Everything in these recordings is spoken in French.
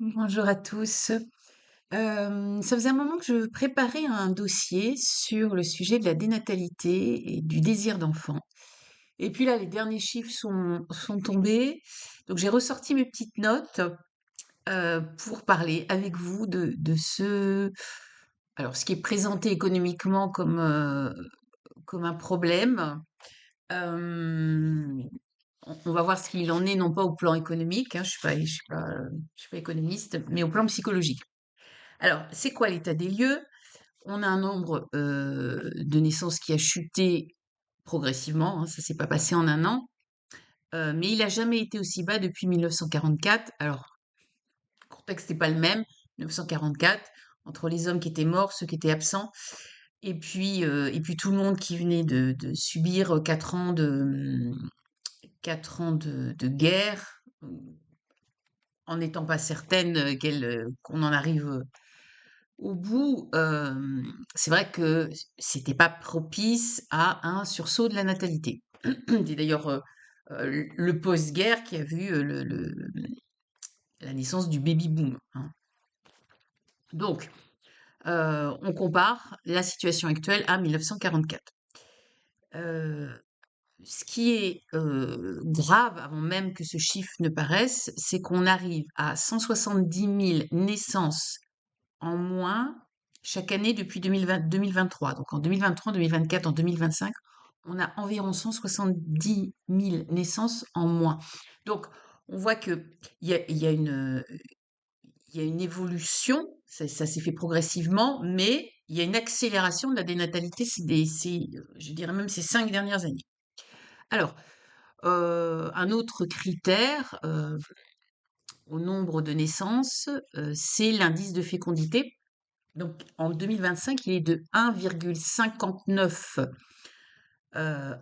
Bonjour à tous. Ça faisait un moment que je préparais un dossier sur le sujet de la dénatalité et du désir d'enfant. Et puis là, les derniers chiffres sont tombés. Donc j'ai ressorti mes petites notes pour parler avec vous alors ce qui est présenté économiquement comme un problème. Euh, on va voir ce qu'il en est, non pas au plan économique, hein, je suis pas économiste, mais au plan psychologique. Alors, c'est quoi l'état des lieux? On a un nombre de naissances qui a chuté progressivement, hein, ça s'est pas passé en un an, mais il a jamais été aussi bas depuis 1944. Alors, le contexte n'est pas le même. 1944, entre les hommes qui étaient morts, ceux qui étaient absents, et puis tout le monde qui venait de subir 4 ans de guerre, en n'étant pas certaine qu'on en arrive au bout, c'est vrai que c'était pas propice à un sursaut de la natalité. C'est d'ailleurs, le post-guerre qui a vu, la naissance du baby-boom, hein. Donc, on compare la situation actuelle à 1944. Heu, Ce qui est, grave, avant même que ce chiffre ne paraisse, c'est qu'on arrive à 170 000 naissances en moins chaque année depuis 2023. Donc en 2023, 2024, en 2025, on a environ 170 000 naissances en moins. Donc on voit que il y a une évolution, ça s'est fait progressivement, mais il y a une accélération de la dénatalité je dirais même ces 5 dernières années. Alors, un autre critère au nombre de naissances, c'est l'indice de fécondité. Donc en 2025, il est de 1,59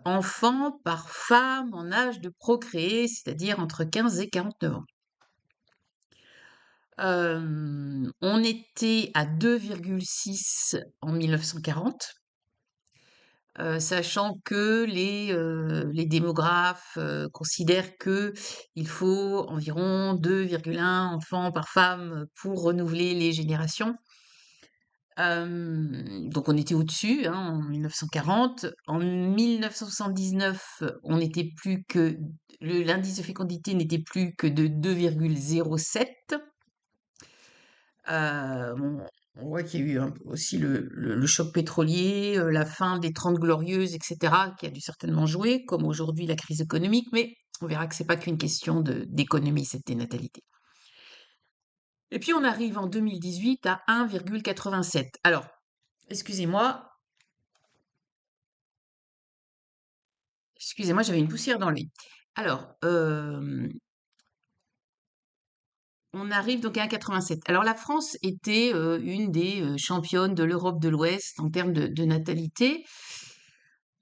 enfants par femme en âge de procréer, c'est-à-dire entre 15 et 49 ans. On était à 2,6 en 1940, sachant que les démographes considèrent que il faut environ 2,1 enfants par femme pour renouveler les générations. Donc on était au-dessus, hein, en 1940. En 1979, on n'était plus que l'indice de fécondité n'était plus que de 2,07. On voit qu'il y a eu aussi le choc pétrolier, la fin des 30 glorieuses, etc., qui a dû certainement jouer, comme aujourd'hui la crise économique, mais on verra que c'est pas qu'une question d'économie, cette dénatalité. Et puis on arrive en 2018 à 1,87. Alors, excusez-moi, excusez-moi, j'avais une poussière dans le nez. Alors, on arrive donc à 1,87. Alors la France était une des championnes de l'Europe de l'Ouest en termes de natalité,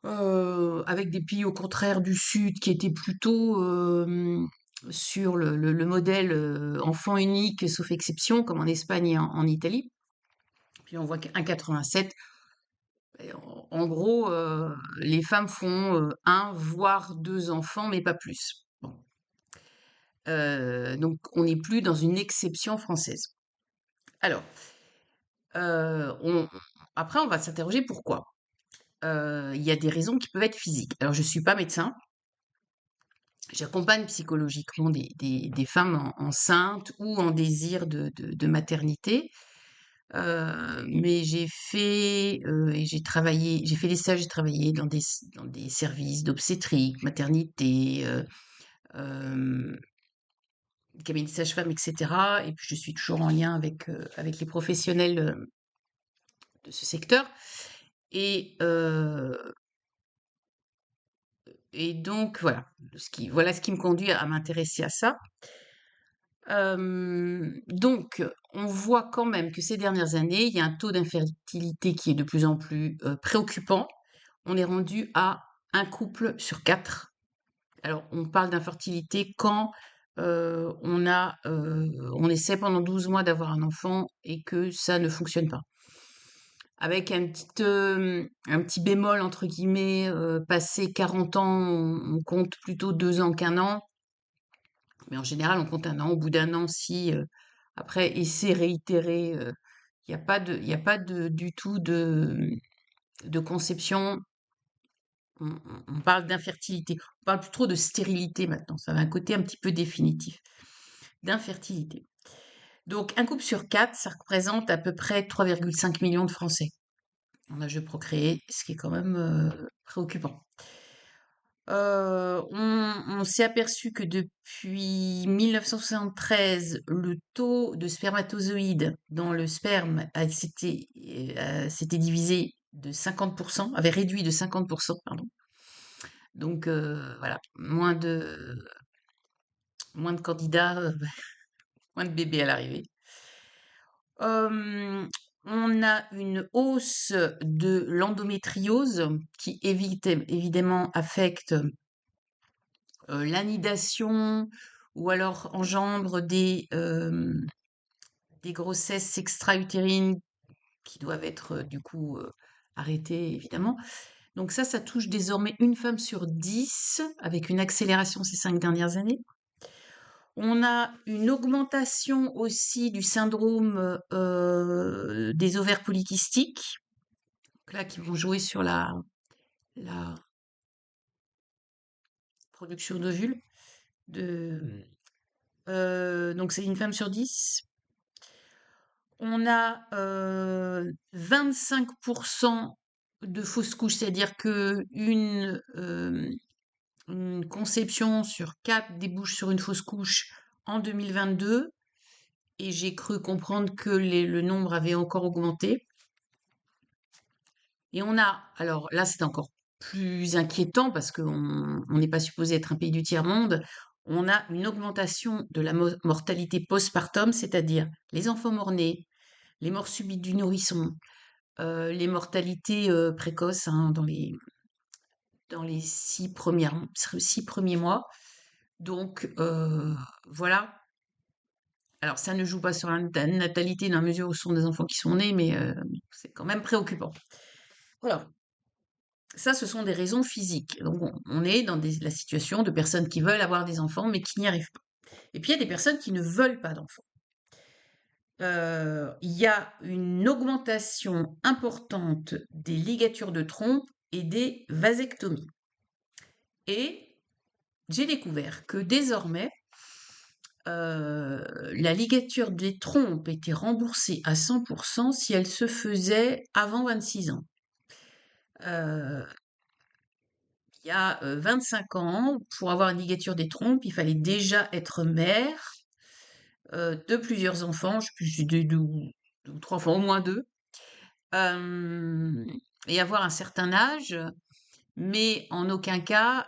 avec des pays au contraire du Sud qui étaient plutôt sur le modèle enfant unique, sauf exception, comme en Espagne et en Italie. Puis on voit qu'1,87. En gros, les femmes font un voire deux enfants, mais pas plus. Bon. Donc on n'est plus dans une exception française. Alors, après on va s'interroger pourquoi. Il y a des raisons qui peuvent être physiques. Alors je suis pas médecin, j'accompagne psychologiquement des femmes enceintes ou en désir de maternité. Mais j'ai fait des stages, j'ai travaillé dans des services d'obstétrique, maternité, euh, cabinet de sage-femme, etc. Et puis je suis toujours en lien avec les professionnels de ce secteur. Et, euh, et donc voilà, voilà ce qui me conduit à m'intéresser à ça. Donc, on voit quand même que ces dernières années, il y a un taux d'infertilité qui est de plus en plus préoccupant. On est rendu à un couple sur 4. Alors, on parle d'infertilité quand on essaie pendant 12 mois d'avoir un enfant et que ça ne fonctionne pas. Avec un petit bémol, entre guillemets, passé 40 ans, on compte plutôt 2 ans qu'un an. Mais en général, on compte un an. Au bout d'un an, si Après, essai réitéré, il y a pas du tout de conception. On parle d'infertilité. On parle plus trop de stérilité maintenant. Ça a un côté un petit peu définitif. D'infertilité. Donc, un couple sur quatre, ça représente à peu près 3,5 millions de Français en âge de procréer, ce qui est quand même préoccupant. On s'est aperçu que depuis 1973, le taux de spermatozoïdes dans le sperme s'était divisé de 50%, avait réduit de 50%, pardon. Donc voilà, moins de candidats, moins de bébés à l'arrivée. On a une hausse de l'endométriose qui évidemment affecte l'anidation ou alors engendre des grossesses extra-utérines qui doivent être du coup arrêtées évidemment. Donc ça touche désormais une femme sur 10 avec une accélération ces 5 dernières années. On a une augmentation aussi du syndrome des ovaires polykystiques, donc là qui vont jouer sur la production d'ovules. Donc c'est une femme sur 10. On a 25% de fausses couches, c'est-à-dire que une conception sur 4 débouche sur une fausse couche en 2022. Et j'ai cru comprendre que le nombre avait encore augmenté. Et on a, alors là c'est encore plus inquiétant parce qu'on n'est pas supposé être un pays du tiers-monde, on a une augmentation de la mortalité postpartum, c'est-à-dire les enfants morts-nés, les morts subites du nourrisson, les mortalités précoces hein, dans les 6 premiers mois. Donc voilà. Alors ça ne joue pas sur la natalité dans la mesure où ce sont des enfants qui sont nés, mais c'est quand même préoccupant. Voilà. Ça, ce sont des raisons physiques. Donc on est dans la situation de personnes qui veulent avoir des enfants, mais qui n'y arrivent pas. Et puis il y a des personnes qui ne veulent pas d'enfants. Il y a une augmentation importante des ligatures de trompe et des vasectomies. Et j'ai découvert que désormais, la ligature des trompes était remboursée à 100% si elle se faisait avant 26 ans. Il y a 25 ans, pour avoir une ligature des trompes, il fallait déjà être mère de plusieurs enfants, je sais plus, deux ou trois enfants, au moins deux, et avoir un certain âge, mais en aucun cas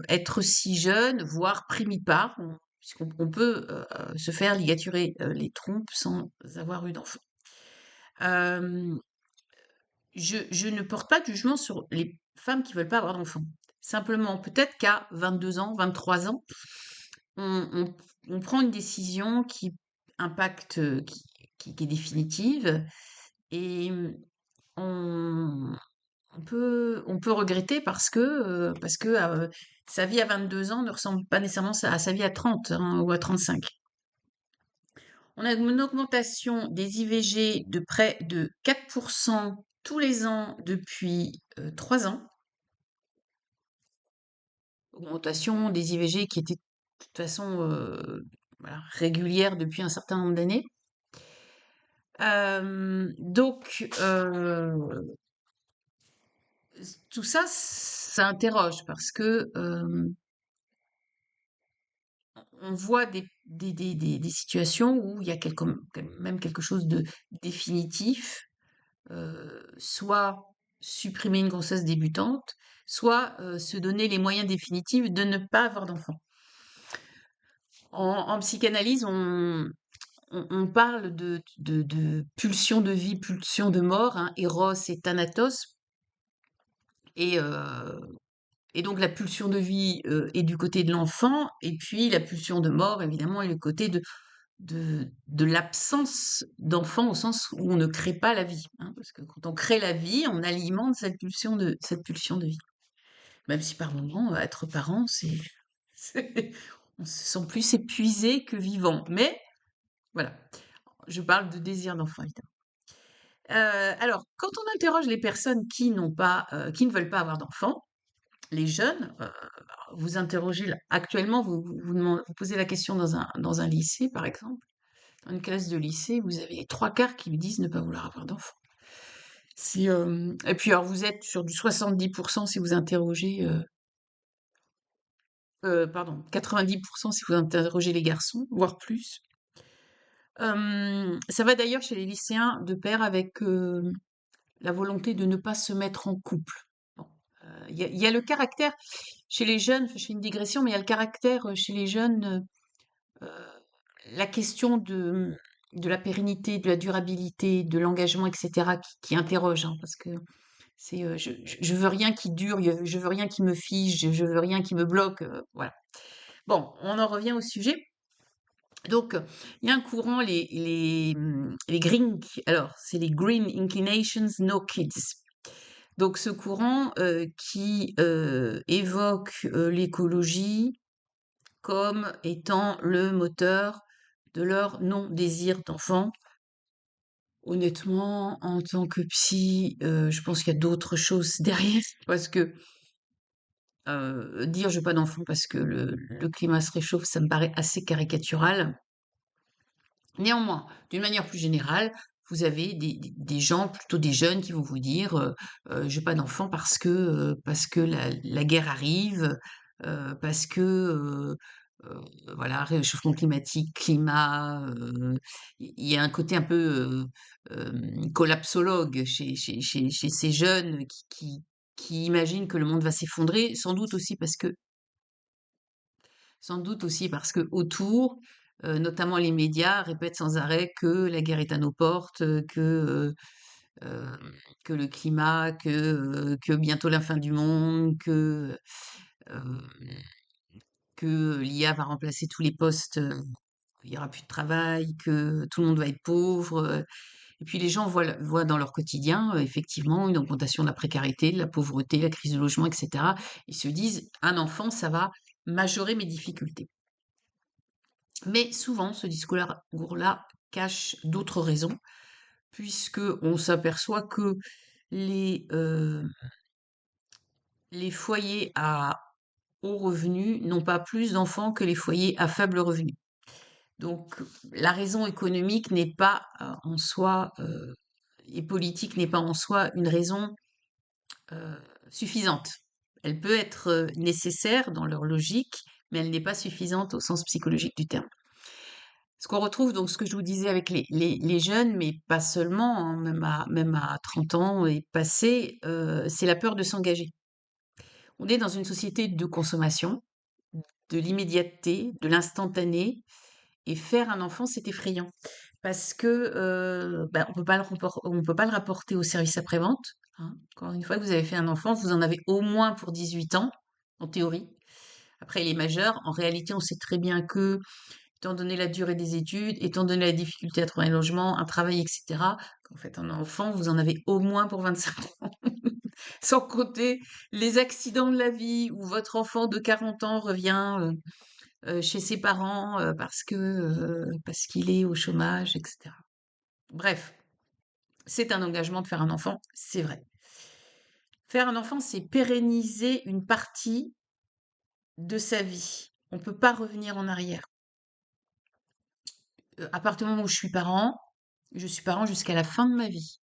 être si jeune, voire primipare, puisqu'on peut se faire ligaturer les trompes sans avoir eu d'enfant. Euh, je ne porte pas de jugement sur les femmes qui veulent pas avoir d'enfants. Simplement, peut-être qu'à 22 ans, 23 ans, on, on- on prend une décision qui impacte, qui est définitive, et on, on peut regretter parce que sa vie à 22 ans ne ressemble pas nécessairement à sa vie à 30 hein, ou à 35. On a une augmentation des IVG de près de 4% tous les ans depuis 3 ans. Augmentation des IVG qui était de toute façon voilà, régulière depuis un certain nombre d'années. Donc, tout ça, ça interroge parce que on voit des situations où il y a même quelque chose de définitif, soit supprimer une grossesse débutante, soit se donner les moyens définitifs de ne pas avoir d'enfant. En psychanalyse, on parle de pulsion de vie, pulsion de mort, hein, Eros et Thanatos, et, euh, et donc la pulsion de vie est du côté de l'enfant, et puis la pulsion de mort, évidemment, est le côté de l'absence d'enfant au sens où on ne crée pas la vie. Hein, parce que quand on crée la vie, on alimente cette pulsion de vie. Même si par moments, être parent, on se sent plus épuisé que vivant. Mais Voilà. Je parle de désir d'enfant, évidemment. Alors, quand on interroge les personnes qui ne veulent pas avoir d'enfants, les jeunes, vous interrogez actuellement, vous posez la question dans un lycée, par exemple, dans une classe de lycée, vous avez les trois quarts qui vous disent ne pas vouloir avoir d'enfants. Et puis, alors, vous êtes sur du 70% si vous interrogez, pardon, 90% si vous interrogez les garçons, voire plus. Ça va d'ailleurs chez les lycéens de pair avec la volonté de ne pas se mettre en couple. Bon, il y a le caractère chez les jeunes, je fais une digression, mais il y a le caractère chez les jeunes, la question de la pérennité, de la durabilité, de l'engagement, etc., qui interroge, hein, parce que c'est je veux rien qui dure, je veux rien qui me fige, je veux rien qui me bloque, voilà. Bon, on en revient au sujet. Donc, il y a un courant, les green, alors, c'est les Green Inclinations No Kids. Donc, ce courant qui évoque l'écologie comme étant le moteur de leur non-désir d'enfant. Honnêtement, en tant que psy, je pense qu'il y a d'autres choses derrière, parce que dire je veux pas d'enfant parce que le climat se réchauffe, ça me paraît assez caricatural. Néanmoins, d'une manière plus générale, vous avez des gens, plutôt des jeunes, qui vont vous dire je veux pas d'enfant parce que la guerre arrive, parce que voilà, réchauffement climatique, climat, il y a un côté un peu collapsologue chez ces jeunes qui imaginent que le monde va s'effondrer, sans doute aussi parce que autour, notamment les médias, répètent sans arrêt que la guerre est à nos portes, euh, que le climat, que bientôt la fin du monde, euh, que l'IA va remplacer tous les postes, il y aura plus de travail, que tout le monde va être pauvre. Et puis les gens voient dans leur quotidien, effectivement, une augmentation de la précarité, de la pauvreté, la crise du logement, etc. Ils se disent, un enfant, ça va majorer mes difficultés. Mais souvent, ce discours-là cache d'autres raisons, puisque on s'aperçoit que les, euh, les foyers à haut revenu n'ont pas plus d'enfants que les foyers à faible revenu. Donc, la raison économique n'est pas en soi, et politique n'est pas en soi une raison euh, suffisante. Elle peut être nécessaire dans leur logique, mais elle n'est pas suffisante au sens psychologique du terme. Ce qu'on retrouve, donc ce que je vous disais avec les jeunes, mais pas seulement, hein, même à 30 ans et passé, c'est la peur de s'engager. On est dans une société de consommation, de l'immédiateté, de l'instantané, et faire un enfant, c'est effrayant. Parce que on peut pas le rapporter au service après-vente, hein. Encore une fois que vous avez fait un enfant, vous en avez au moins pour 18 ans, en théorie. Après, il est majeur. En réalité, on sait très bien que étant donné la durée des études, étant donné la difficulté à trouver un logement, un travail, etc., qu'en fait, un enfant, vous en avez au moins pour 25 ans. Sans compter les accidents de la vie où votre enfant de 40 ans revient chez ses parents parce qu'il est au chômage, etc. Bref, c'est un engagement de faire un enfant, c'est vrai. Faire un enfant, c'est pérenniser une partie de sa vie. On ne peut pas revenir en arrière. À partir du moment où je suis parent jusqu'à la fin de ma vie.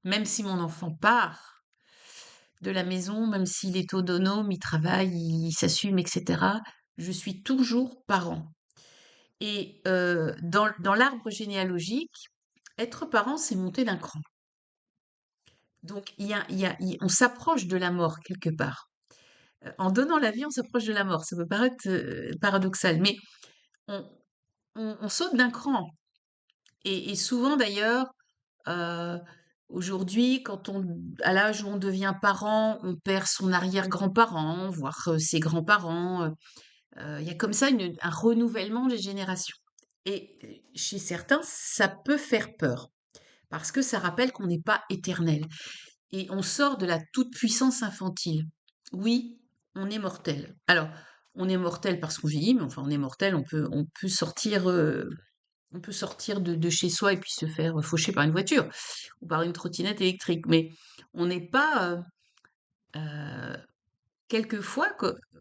Même si mon enfant part de la maison, même s'il est autonome, il travaille, il s'assume, etc., je suis toujours parent. Et dans l'arbre généalogique, être parent, c'est monter d'un cran. Donc, on s'approche de la mort quelque part. En donnant la vie, on s'approche de la mort. Ça peut paraître paradoxal, mais on, on saute d'un cran. Et souvent d'ailleurs, Heu, aujourd'hui, à l'âge où on devient parent, on perd son arrière-grand-parent, voire, ses grands-parents, il y a comme ça un renouvellement des générations et chez certains, ça peut faire peur parce que ça rappelle qu'on n'est pas éternel et on sort de la toute-puissance infantile. Oui, on est mortel. Alors, on est mortel parce qu'on vieillit, mais enfin, on est mortel, on peut sortir, on peut sortir de chez soi et puis se faire faucher par une voiture ou par une trottinette électrique. Mais on n'est pas, heu, quelquefois,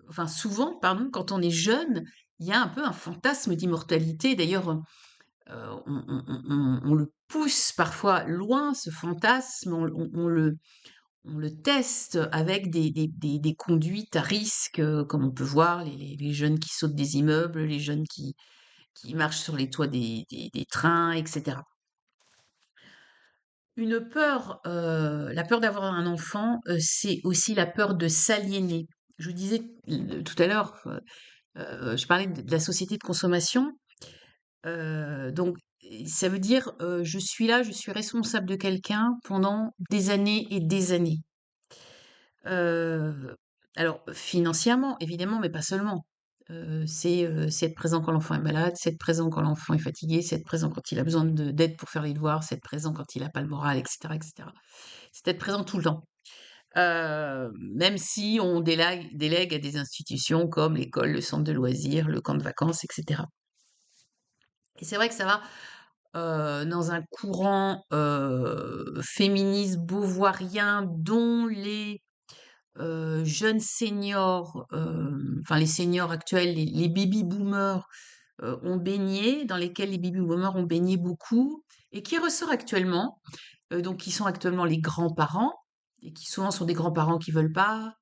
enfin souvent, pardon, quand on est jeune, il y a un peu un fantasme d'immortalité. D'ailleurs, on le pousse parfois loin, ce fantasme, on le teste avec des conduites à risque, comme on peut voir les jeunes qui sautent des immeubles, les jeunes qui marchent sur les toits des trains, etc. Une peur, la peur d'avoir un enfant, c'est aussi la peur de s'aliéner. Je vous disais tout à l'heure, je parlais de la société de consommation. Donc, ça veut dire, je suis là, je suis responsable de quelqu'un pendant des années et des années. Heu, alors financièrement évidemment, mais pas seulement. C'est être présent quand l'enfant est malade, c'est être présent quand l'enfant est fatigué, c'est être présent quand il a besoin d'aide pour faire les devoirs, c'est être présent quand il a pas le moral et cetera et cetera. C'est être présent tout le temps. Même si on délègue à des institutions comme l'école, le centre de loisirs, le camp de vacances et cetera. Et c'est vrai que ça va, dans un courant, féministe beauvoirien dont les jeunes seniors, enfin les seniors actuels, les baby boomers, ont baigné, dans lesquels les baby boomers ont baigné beaucoup et qui ressort actuellement, donc qui sont actuellement les grands-parents et qui souvent sont des grands-parents qui veulent pas,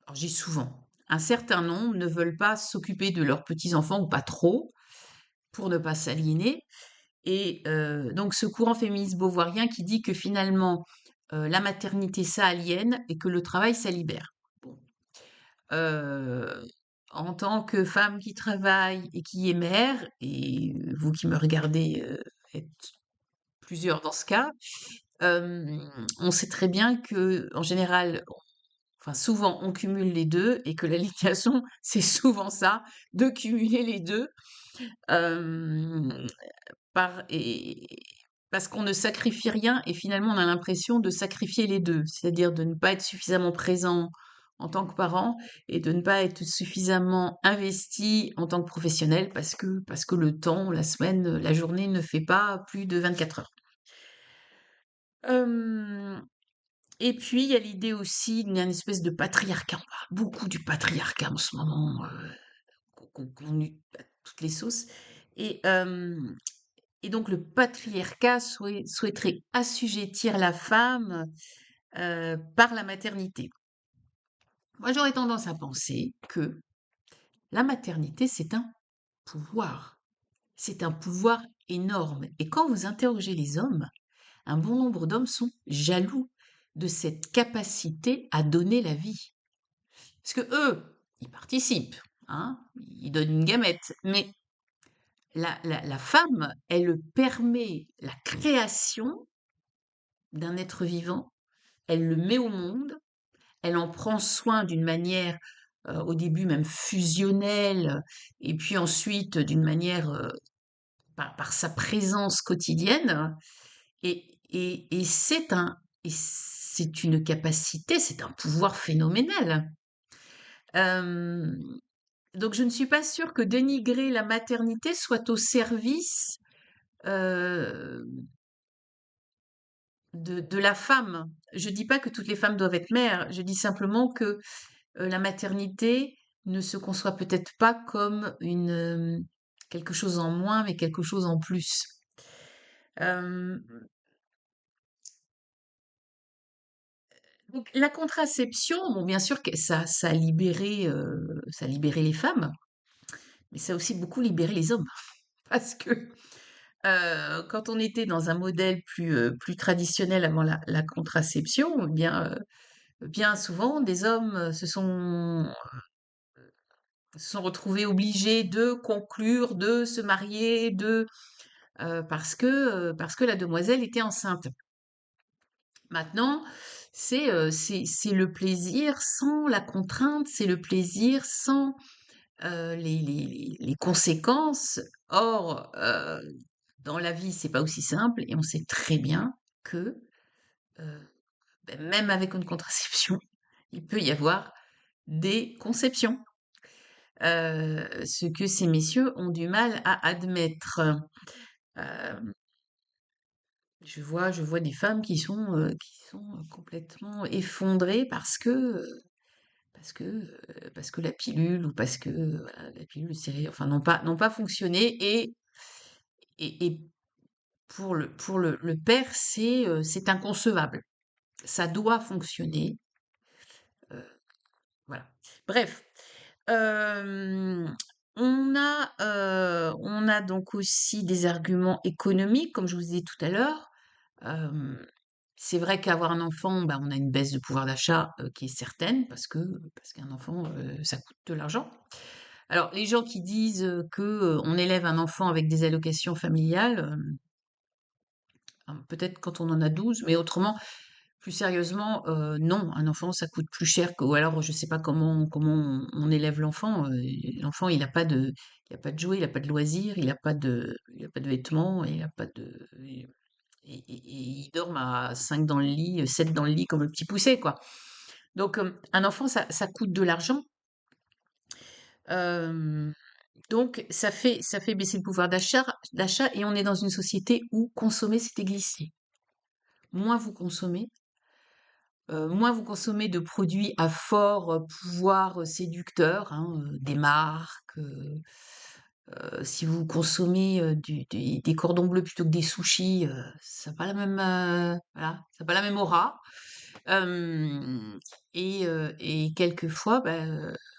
alors je dis souvent, un certain nombre ne veulent pas s'occuper de leurs petits-enfants ou pas trop, pour ne pas s'aliéner. Et donc ce courant féministe beauvoirien qui dit que finalement, la maternité ça aliène et que le travail ça libère. Bon, heu, en tant que femme qui travaille et qui est mère, et vous qui me regardez, êtes plusieurs dans ce cas, on sait très bien que en général, enfin souvent on cumule les 2 et que l'aliénation c'est souvent ça, de cumuler les 2. Hem Par et parce qu'on ne sacrifie rien et finalement on a l'impression de sacrifier les 2, c'est-à-dire de ne pas être suffisamment présent en tant que parent et de ne pas être suffisamment investi en tant que professionnel parce que le temps, la semaine, la journée ne fait pas plus de 24 heures. Hem Et puis il y a l'idée aussi d'une espèce de patriarcat. On parle beaucoup du patriarcat en ce moment, qu'on à toutes les sauces. Et Et donc le patriarcat souhaiterait assujettir la femme, par la maternité. Moi, j'aurais tendance à penser que la maternité, c'est un pouvoir. C'est un pouvoir énorme. Et quand vous interrogez les hommes, un bon nombre d'hommes sont jaloux de cette capacité à donner la vie. Parce que eux, ils participent, hein, ils donnent une gamète, mais la femme, elle permet la création d'un être vivant, elle le met au monde, elle en prend soin d'une manière, au début même fusionnelle, et puis ensuite d'une manière, par sa présence quotidienne, et c'est une capacité, c'est un pouvoir phénoménal. Hem, donc je ne suis pas sûre que dénigrer la maternité soit au service, heu, de la femme. Je dis pas que toutes les femmes doivent être mères, je dis simplement que la maternité ne se conçoit peut-être pas comme quelque chose en moins, mais quelque chose en plus. Hem, donc la contraception, bon, bien sûr que ça a libéré les femmes, mais ça a aussi beaucoup libéré les hommes. Parce que, quand on était dans un modèle plus traditionnel avant la contraception, eh bien souvent des hommes, se sont retrouvés obligés de conclure, de se marier, parce que la demoiselle était enceinte. Maintenant, c'est le plaisir sans la contrainte, c'est le plaisir sans, les conséquences. Or, dans la vie, c'est pas aussi simple et on sait très bien que, heu, même avec une contraception, il peut y avoir des conceptions. ce que ces messieurs ont du mal à admettre. Hem, je vois des femmes qui sont complètement effondrées parce que la pilule ou parce que, voilà, la pilule, c'est enfin, n'ont pas fonctionné et pour le père, c'est inconcevable. Ça doit fonctionner, heu, voilà. Bref, hem, on a donc aussi des arguments économiques, comme je vous disais tout à l'heure. Hem, c'est vrai qu'avoir un enfant, bah, on a une baisse de pouvoir d'achat, qui est certaine parce qu'un enfant, ça coûte de l'argent. Alors les gens qui disent, on élève un enfant avec des allocations familiales, peut-être quand on en a 12, mais autrement, plus sérieusement, non, un enfant ça coûte plus cher que ou alors je sais pas comment on élève l'enfant, l'enfant il a pas de jouets, il a pas de loisirs, il a pas de vêtements, il a pas de et ils dorment à 5 dans le lit, 7 dans le lit comme le petit poucet, quoi. Donc, un enfant, ça coûte de l'argent. Hem, donc ça fait baisser le pouvoir d'achat et on est dans une société où consommer, c'était glisser. Moins vous consommez, moins vous consommez de produits à fort, pouvoir, séducteur, hein, des marques, si vous consommez, des cordons bleus plutôt que des sushis, ça a pas la même, voilà, ça a pas la même aura. Hem et quelquefois, bah,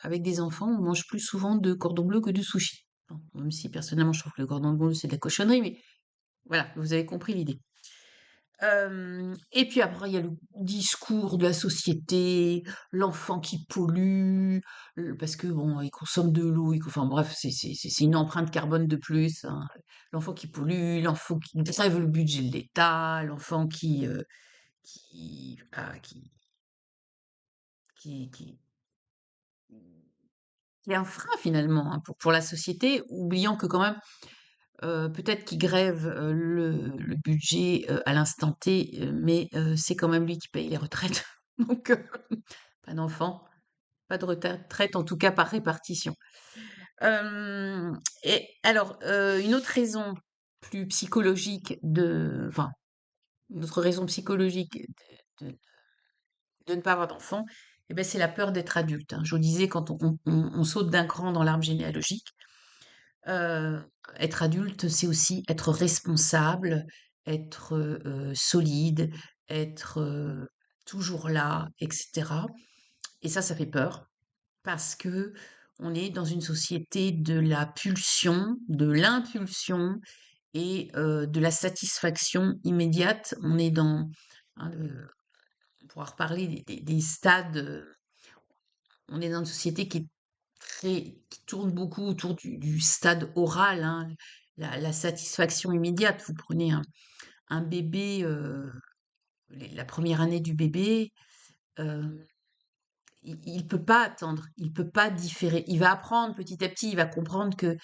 avec des enfants, on mange plus souvent de cordons bleus que de sushis. Bon, même si personnellement je trouve que le cordon bleu, c'est de la cochonnerie, mais voilà, vous avez compris l'idée. Et puis après, il y a le discours de la société, l'enfant qui pollue, parce que bon, il consomme de l'eau, enfin bref, c'est une empreinte carbone de plus, hein. L'enfant qui pollue, l'enfant qui grève le budget de l'État, l'enfant ah, qui est un frein finalement, hein, pour la société, oubliant que quand même, peut-être qu'il grève, le budget, à l'instant T, mais c'est quand même lui qui paye les retraites. Donc pas d'enfant, pas de retraite, en tout cas par répartition. Et alors, une autre raison plus psychologique enfin, une autre raison psychologique de de ne pas avoir d'enfant, eh beh, c'est la peur d'être adulte, hein. Je vous disais quand on saute d'un cran dans l'arbre généalogique. Heu, être adulte, c'est aussi être responsable, être, solide, être, toujours là et cetera et ça fait peur parce que on est dans une société de la pulsion, de l'impulsion et de la satisfaction immédiate. On est dans, hein, on pourra reparler des stades, on est dans une société qui tourne beaucoup autour du stade oral, hein, la satisfaction immédiate. Vous prenez un bébé, la première année du bébé, euh, il peut pas attendre, il peut pas différer. Il va apprendre petit à petit, il va comprendre que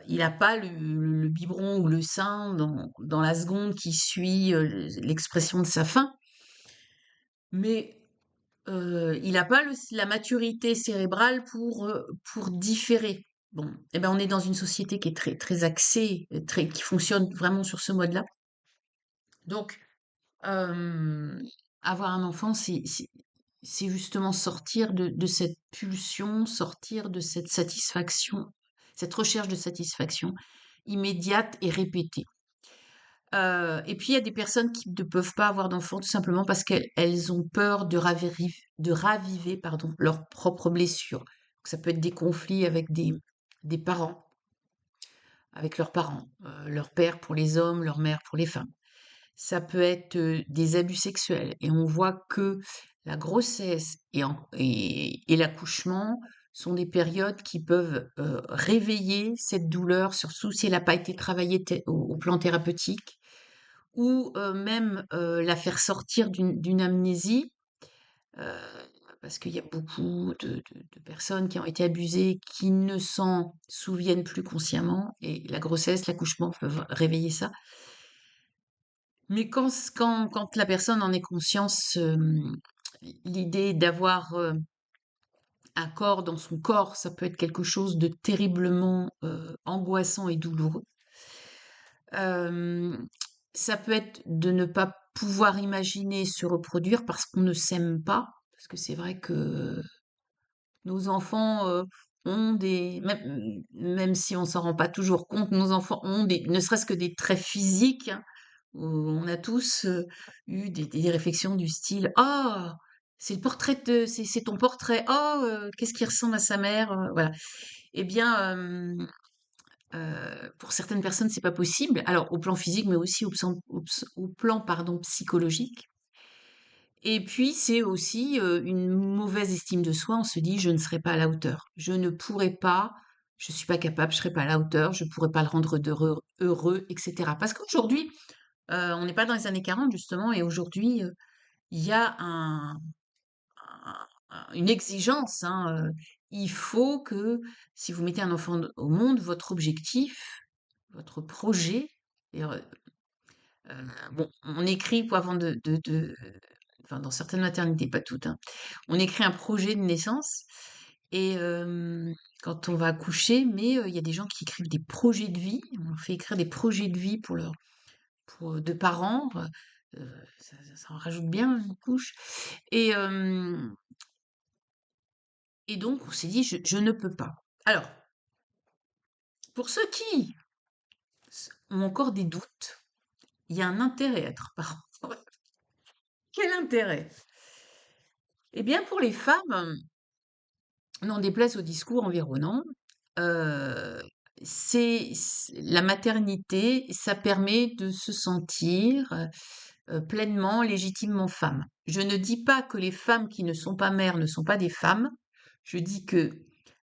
il n'a pas le biberon ou le sein dans la seconde qui suit l'expression de sa faim, mais il n'a pas la maturité cérébrale pour différer. Bon, eh ben, on est dans une société qui est très, très axée, qui fonctionne vraiment sur ce mode-là. Donc, euh, avoir un enfant, c'est justement sortir de cette pulsion, sortir de cette satisfaction, cette recherche de satisfaction immédiate et répétée. Et puis il y a des personnes qui ne peuvent pas avoir d'enfants tout simplement parce qu'elles ont peur de raviver, pardon, leurs propres blessures. Donc, ça peut être des conflits avec des parents, avec leurs parents, leur père pour les hommes, leur mère pour les femmes. Ça peut être des abus sexuels. Et on voit que la grossesse et l'accouchement sont des périodes qui peuvent réveiller cette douleur, surtout si elle n'a pas été travaillée au plan thérapeutique ou même, la faire sortir d'une amnésie, heu, parce qu'il y a beaucoup de personnes qui ont été abusées, qui ne s'en souviennent plus consciemment et la grossesse, l'accouchement peuvent réveiller ça. Mais quand la personne en est conscience, l'idée d'avoir, un corps dans son corps, ça peut être quelque chose de terriblement angoissant et douloureux. Euh, Ça peut être de ne pas pouvoir imaginer se reproduire parce qu'on ne s'aime pas, parce que c'est vrai que nos enfants ont même si on s'en rend pas toujours compte, nos enfants ont ne serait-ce que des traits physiques, hein, où on a tous eu des réflexions du style, ah, c'est ton portrait, oh, qu'est-ce qui ressemble à sa mère, voilà. Eh bien, pour certaines personnes, c'est pas possible. Alors, au plan physique, mais aussi au plan, pardon, psychologique. Et puis, c'est aussi une mauvaise estime de soi. On se dit, je ne serai pas à la hauteur. Je ne pourrai pas, je suis pas capable, je serai pas à la hauteur, je pourrai pas le rendre heureux, etc. Parce qu'aujourd'hui, on n'est pas dans les années 40, justement, et aujourd'hui, il y a une exigence, hein. Il faut que, si vous mettez un enfant au monde, votre objectif, votre projet, d'ailleurs, bon, on écrit avant enfin, dans certaines maternités, pas toutes, hein, on écrit un projet de naissance et quand on va accoucher, mais il y a des gens qui écrivent des projets de vie. On fait écrire des projets de vie de parents. Ça en rajoute bien une couche. Et, hem et donc on s'est dit: «Je ne peux pas». Alors, pour ceux qui ont encore des doutes, il y a un intérêt à être parent. Quel intérêt? Eh bien, pour les femmes, n'en déplaise aux discours environnants, heu, la maternité, ça permet de se sentir, pleinement, légitimement femme. Je ne dis pas que les femmes qui ne sont pas mères ne sont pas des femmes, je dis que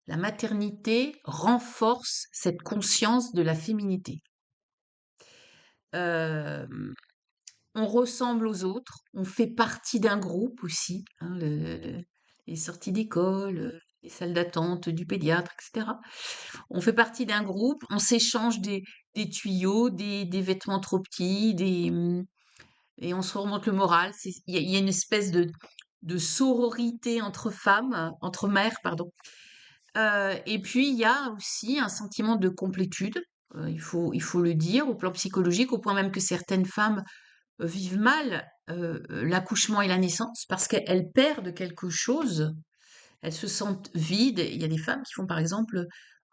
la maternité renforce cette conscience de la féminité. Hem, on ressemble aux autres, on fait partie d'un groupe aussi, hein, les sorties d'école, les salles d'attente du pédiatre, etc. On fait partie d'un groupe, on s'échange des tuyaux, des vêtements trop petits, et on se remonte le moral. Il y a une espèce de sororité entre femmes, entre mères, pardon. Et puis, il y a aussi un sentiment de complétude, il faut le dire, au plan psychologique, au point même que certaines femmes vivent mal l'accouchement et la naissance parce qu'elles perdent quelque chose, elles se sentent vides. Il y a des femmes qui font par exemple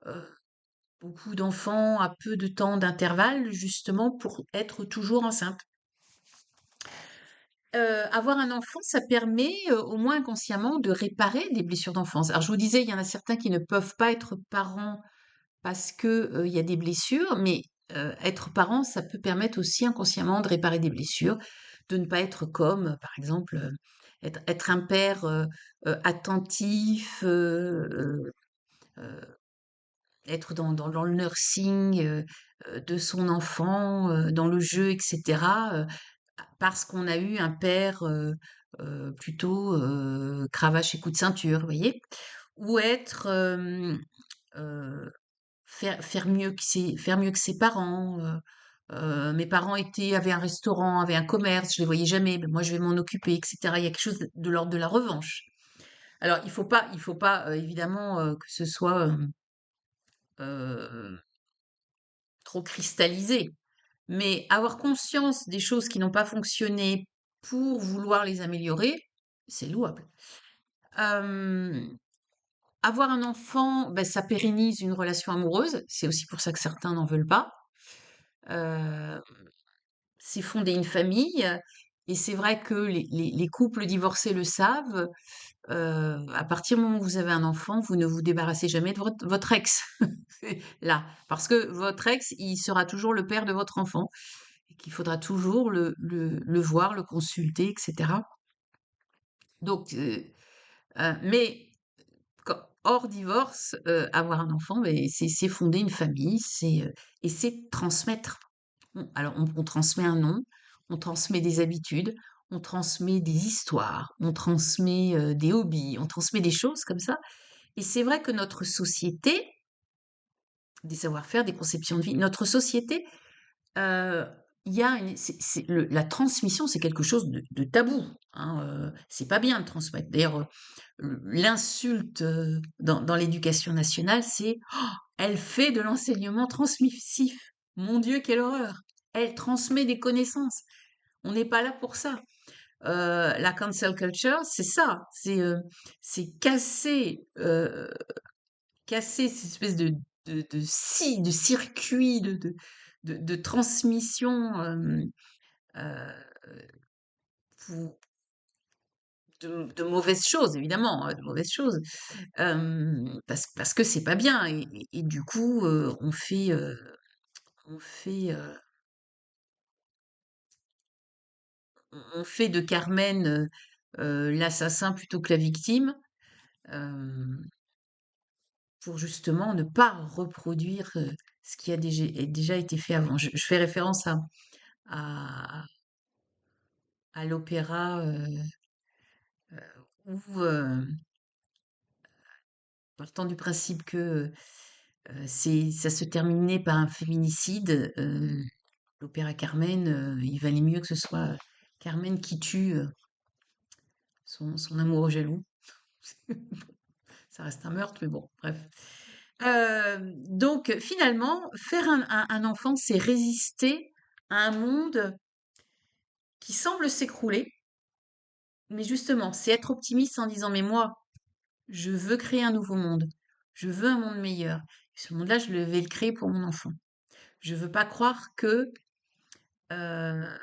euh, beaucoup d'enfants à peu de temps d'intervalle justement pour être toujours enceinte. Avoir un enfant, ça permet au moins inconsciemment de réparer des blessures d'enfance. Alors je vous disais, il y en a certains qui ne peuvent pas être parents parce que il y a des blessures, mais être parent, ça peut permettre aussi inconsciemment de réparer des blessures, de ne pas être comme, par exemple, être un père attentif, être dans le nursing de son enfant, dans le jeu, etc., parce qu'on a eu un père plutôt cravache et coup de ceinture, vous voyez? Ou être faire mieux que ses parents. Mes parents avaient un restaurant, avaient un commerce, je les voyais jamais, mais moi je vais m'en occuper, etc. Il y a quelque chose de l'ordre de la revanche. Alors il faut pas évidemment que ce soit euh, trop cristallisé, mais avoir conscience des choses qui n'ont pas fonctionné pour vouloir les améliorer, c'est louable. Euh, Avoir un enfant, ben, ça pérennise une relation amoureuse, c'est aussi pour ça que certains n'en veulent pas. Euh, c'est fonder une famille. Et c'est vrai que les couples divorcés le savent. À partir du moment où vous avez un enfant, vous ne vous débarrassez jamais de votre ex. C'est là. Parce que votre ex, il sera toujours le père de votre enfant. Et qu'il faudra toujours le voir, le consulter, etc. Donc, mais hors divorce, avoir un enfant, ben, c'est fonder une famille, et c'est transmettre. Alors, on transmet un nom, on transmet des habitudes, on transmet des histoires, on transmet des hobbies, on transmet des choses comme ça. Et c'est vrai que notre société, des savoir-faire, des conceptions de vie, notre société il y a la transmission, c'est quelque chose de tabou, hein, c'est pas bien de transmettre. D'ailleurs, l'insulte dans l'éducation nationale, c'est elle fait de l'enseignement transmissif. Mon Dieu, quelle horreur! Elle transmet des connaissances. On n'est pas là pour ça. La cancel culture, c'est ça. C'est casser cette espèce de circuit de transmission euh, pour- de mauvaises choses, évidemment, de mauvaises choses, parce que c'est pas bien. Et du coup, on fait, euh, on fait de Carmen l'assassin plutôt que la victime, euh, pour justement ne pas reproduire ce qui a déjà été fait avant. Je fais référence à, à l'opéra où, partant du principe que ça se terminait par un féminicide, l'opéra Carmen, il valait mieux que ce soit Carmen qui tue son amoureux jaloux. Ça reste un meurtre, mais bon, bref. Donc finalement, faire un enfant, c'est résister à un monde qui semble s'écrouler, mais justement, c'est être optimiste en disant, mais moi, je veux créer un nouveau monde, je veux un monde meilleur. Ce monde-là, vais le créer pour mon enfant. Je veux pas croire euh,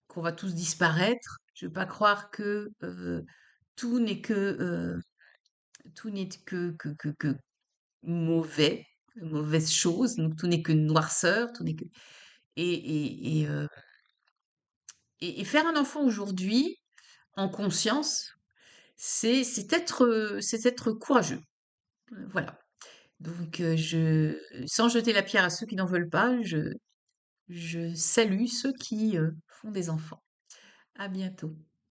qu'on va tous disparaître. Je veux pas croire que tout n'est que tout n'est que mauvais, mauvaise chose. Donc tout n'est que noirceur, tout n'est que et et faire un enfant aujourd'hui en conscience, c'est être courageux. Voilà. Donc sans jeter la pierre à ceux qui n'en veulent pas, je salue ceux qui font des enfants. À bientôt.